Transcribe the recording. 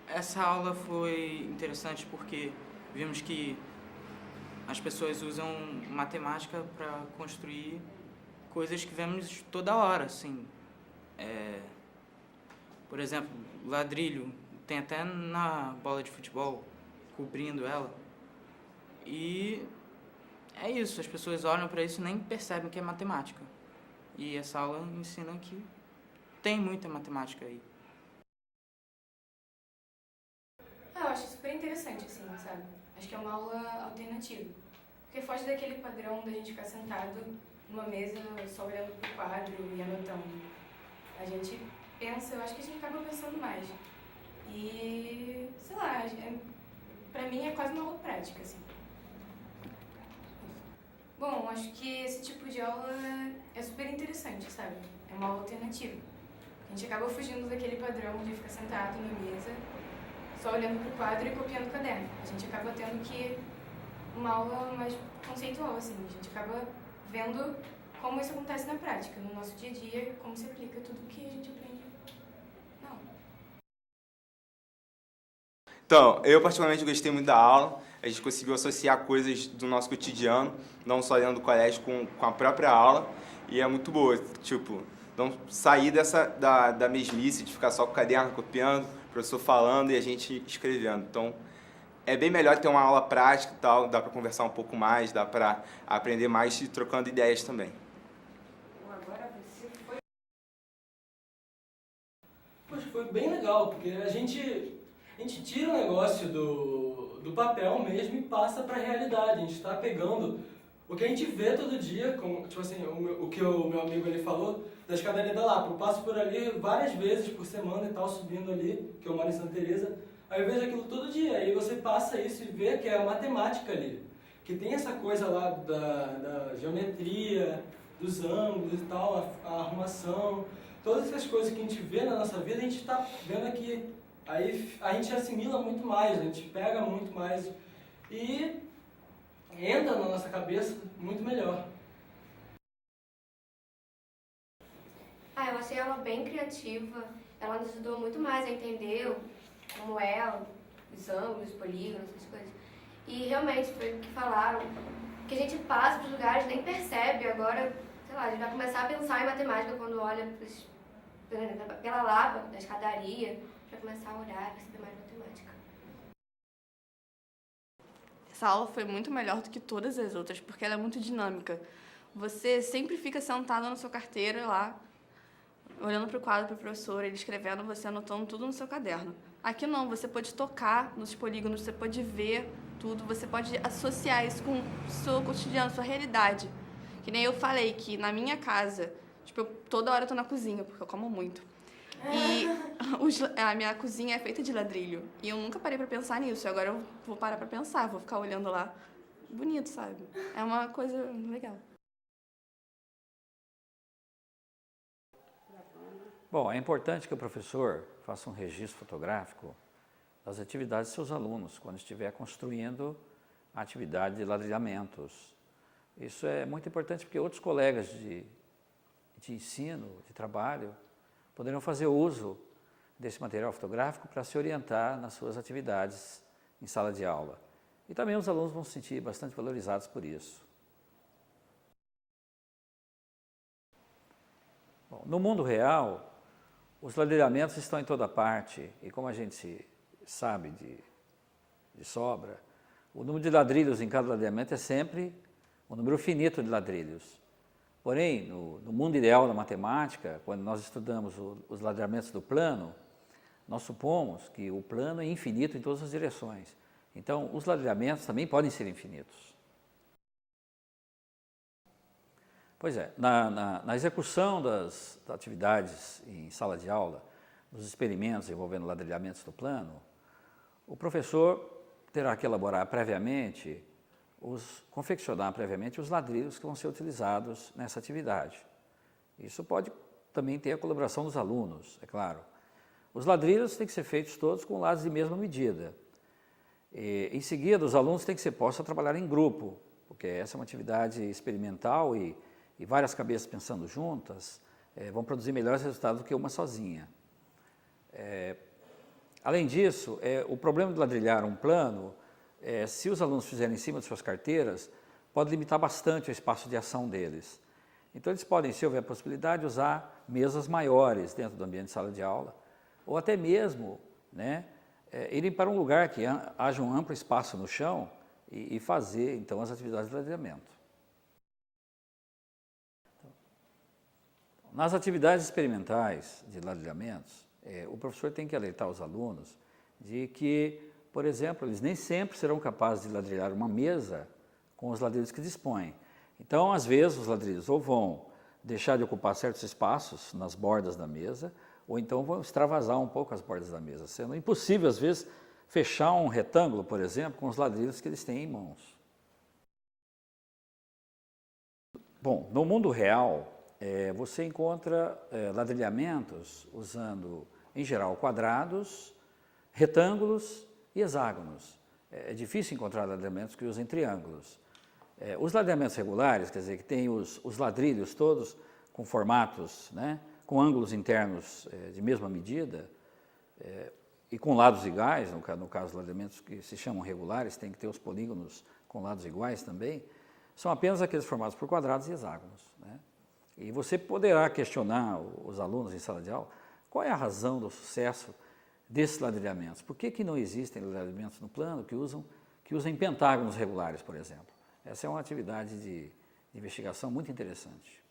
Essa aula foi interessante porque vimos que as pessoas usam matemática para construir coisas que vemos toda hora, assim. É, por exemplo, ladrilho, tem até na bola de futebol cobrindo ela. E é isso, as pessoas olham para isso e nem percebem que é matemática. E essa aula ensina que tem muita matemática aí. Eu acho super interessante, assim, sabe? Acho que é uma aula alternativa. Porque foge daquele padrão da gente ficar sentado numa mesa só olhando pro quadro e anotando. A gente pensa, eu acho que a gente acaba pensando mais. E, sei lá, pra mim é quase uma aula prática, assim. Bom, acho que esse tipo de aula é super interessante, sabe? É uma aula alternativa. A gente acaba fugindo daquele padrão de ficar sentado na mesa só olhando pro quadro e copiando o caderno. A gente acaba tendo que uma aula mais conceitual, assim. A gente acaba vendo como isso acontece na prática, no nosso dia a dia, como se aplica tudo que a gente aprende na aula. Então, eu particularmente gostei muito da aula. A gente conseguiu associar coisas do nosso cotidiano, não só dentro do colégio, com a própria aula. E é muito boa, tipo, não sair da mesmice de ficar só com o caderno copiando, o professor falando e a gente escrevendo. Então, é bem melhor ter uma aula prática e tal, dá para conversar um pouco mais, dá para aprender mais e trocando ideias também. Poxa, foi bem legal, porque a gente tira o negócio do papel mesmo e passa para a realidade. A gente está pegando o que a gente vê todo dia, como, tipo assim, o que o meu amigo ali falou, da escadaria da Lapa. Eu passo por ali várias vezes por semana e tal, subindo ali, que eu moro em Santa Teresa. Aí eu vejo aquilo todo dia. Aí você passa isso e vê que é a matemática ali. Que tem essa coisa lá da geometria, dos ângulos e tal, a arrumação. Todas essas coisas que a gente vê na nossa vida, a gente está vendo aqui. Aí a gente assimila muito mais, a gente pega muito mais e entra na nossa cabeça muito melhor. Eu achei ela bem criativa, ela nos ajudou muito mais a entender como é os ângulos, os polígonos, essas coisas. E realmente foi o que falaram, que a gente passa para os lugares nem percebe, agora, sei lá, a gente vai começar a pensar em matemática quando olha pela Lapa, da escadaria, para começar a olhar e perceber mais matemática. Essa aula foi muito melhor do que todas as outras, porque ela é muito dinâmica. Você sempre fica sentado na sua carteira lá, olhando para o quadro, para o professor, ele escrevendo, você anotando tudo no seu caderno. Aqui não, você pode tocar nos polígonos, você pode ver tudo, você pode associar isso com o seu cotidiano, sua realidade. Que nem eu falei que na minha casa, tipo, toda hora eu tô na cozinha, porque eu como muito. E a minha cozinha é feita de ladrilho. E eu nunca parei pra pensar nisso. E agora eu vou parar pra pensar, vou ficar olhando lá. Bonito, sabe? É uma coisa legal. Bom, é importante que o professor faça um registro fotográfico das atividades de seus alunos, quando estiver construindo a atividade de ladrilhamentos. Isso é muito importante porque outros colegas de ensino, de trabalho, poderão fazer uso desse material fotográfico para se orientar nas suas atividades em sala de aula. E também os alunos vão se sentir bastante valorizados por isso. Bom, no mundo real, os ladrilhamentos estão em toda parte e como a gente sabe de sobra, o número de ladrilhos em cada ladrilhamento é sempre um número finito de ladrilhos. Porém, no mundo ideal da matemática, quando nós estudamos os ladrilhamentos do plano, nós supomos que o plano é infinito em todas as direções. Então, os ladrilhamentos também podem ser infinitos. Pois é, na execução das atividades em sala de aula, nos experimentos envolvendo ladrilhamentos do plano, o professor terá que elaborar previamente, confeccionar previamente os ladrilhos que vão ser utilizados nessa atividade. Isso pode também ter a colaboração dos alunos, é claro. Os ladrilhos têm que ser feitos todos com lados de mesma medida. Em seguida, os alunos têm que ser postos a trabalhar em grupo, porque essa é uma atividade experimental e várias cabeças pensando juntas vão produzir melhores resultados do que uma sozinha. Além disso, o problema de ladrilhar um plano, se os alunos fizerem em cima de suas carteiras, pode limitar bastante o espaço de ação deles. Então, eles podem, se houver a possibilidade, usar mesas maiores dentro do ambiente de sala de aula, ou até mesmo, né, irem para um lugar que haja um amplo espaço no chão e fazer, então, as atividades de ladrilhamento. Nas atividades experimentais de ladrilhamentos, o professor tem que alertar os alunos de que, por exemplo, eles nem sempre serão capazes de ladrilhar uma mesa com os ladrilhos que dispõem. Então, às vezes, os ladrilhos ou vão deixar de ocupar certos espaços nas bordas da mesa, ou então vão extravasar um pouco as bordas da mesa, sendo impossível, às vezes, fechar um retângulo, por exemplo, com os ladrilhos que eles têm em mãos. Bom, no mundo real, você encontra ladrilhamentos usando, em geral, quadrados, retângulos e hexágonos. É difícil encontrar ladrilhamentos que usem triângulos. Os ladrilhamentos regulares, quer dizer, que tem os ladrilhos todos com formatos, né, com ângulos internos de mesma medida e com lados iguais, no caso dos ladrilhamentos que se chamam regulares, tem que ter os polígonos com lados iguais também, são apenas aqueles formados por quadrados e hexágonos, né? E você poderá questionar os alunos em sala de aula qual é a razão do sucesso desses ladrilhamentos. Por que não existem ladrilhamentos no plano que usem pentágonos regulares, por exemplo? Essa é uma atividade de investigação muito interessante.